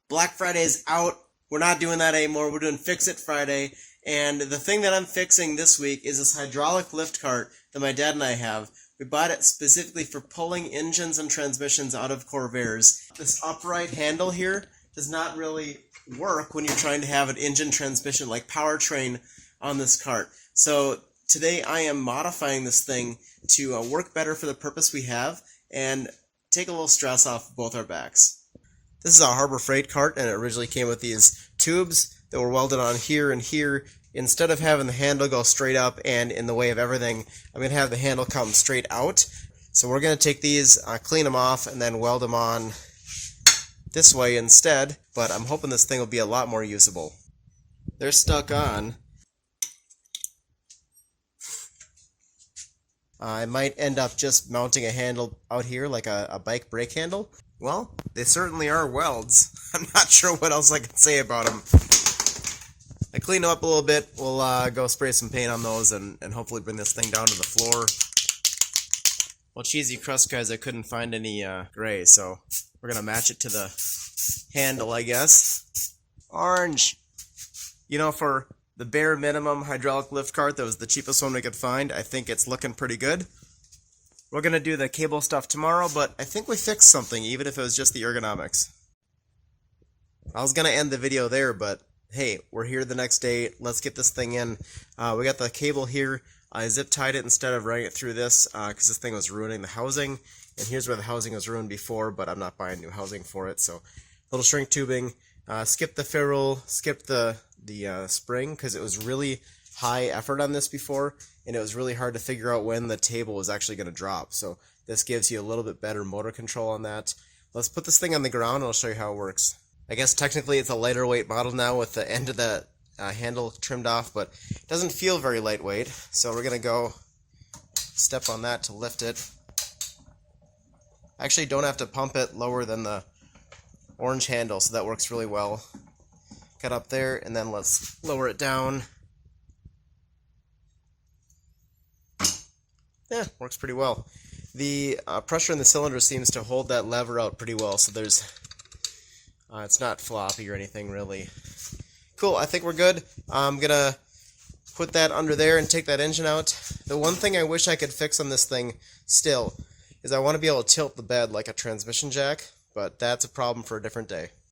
Black Friday is out. We're not doing that anymore. We're doing Fix It Friday. And the thing that I'm fixing this week is this hydraulic lift cart that my dad and I have. We bought it specifically for pulling engines and transmissions out of Corvairs. This upright handle here does not really work when you're trying to have an engine transmission like powertrain on this cart. So today I am modifying this thing to work better for the purpose we have and take a little stress off both our backs. This is a Harbor Freight cart, and it originally came with these tubes that were welded on here and here. Instead of having the handle go straight up and in the way of everything, I'm going to have the handle come straight out. So we're going to take these, clean them off, and then weld them on this way instead, but I'm hoping this thing will be a lot more usable. They're stuck on. I might end up just mounting a handle out here like a bike brake handle. Well, they certainly are welds. I'm not sure what else I can say about them. I cleaned them up a little bit. We'll go spray some paint on those and hopefully bring this thing down to the floor. Well, Cheesy Crust guys, I couldn't find any gray, so we're going to match it to the handle, I guess. Orange! You know, for the bare minimum hydraulic lift cart that was the cheapest one we could find, I think it's looking pretty good. We're going to do the cable stuff tomorrow, but I think we fixed something, even if it was just the ergonomics. I was going to end the video there, but hey, we're here the next day. Let's get this thing in. We got the cable here. I zip tied it instead of running it through this because this thing was ruining the housing. And here's where the housing was ruined before, but I'm not buying new housing for it. So little shrink tubing. Skip the ferrule, skip the spring because it was really high effort on this before, and it was really hard to figure out when the table was actually going to drop. So this gives you a little bit better motor control on that. Let's put this thing on the ground and I'll show you how it works. I guess technically it's a lighter weight model now with the end of the handle trimmed off, but it doesn't feel very lightweight. So we're going to go step on that to lift it. I actually don't have to pump it lower than the orange handle, so that works really well. Cut up there, and then let's lower it down. Yeah, works pretty well. The pressure in the cylinder seems to hold that lever out pretty well, so there's it's not floppy or anything really. Cool, I think we're good. I'm gonna put that under there and take that engine out. The one thing I wish I could fix on this thing still is I want to be able to tilt the bed like a transmission jack, but that's a problem for a different day.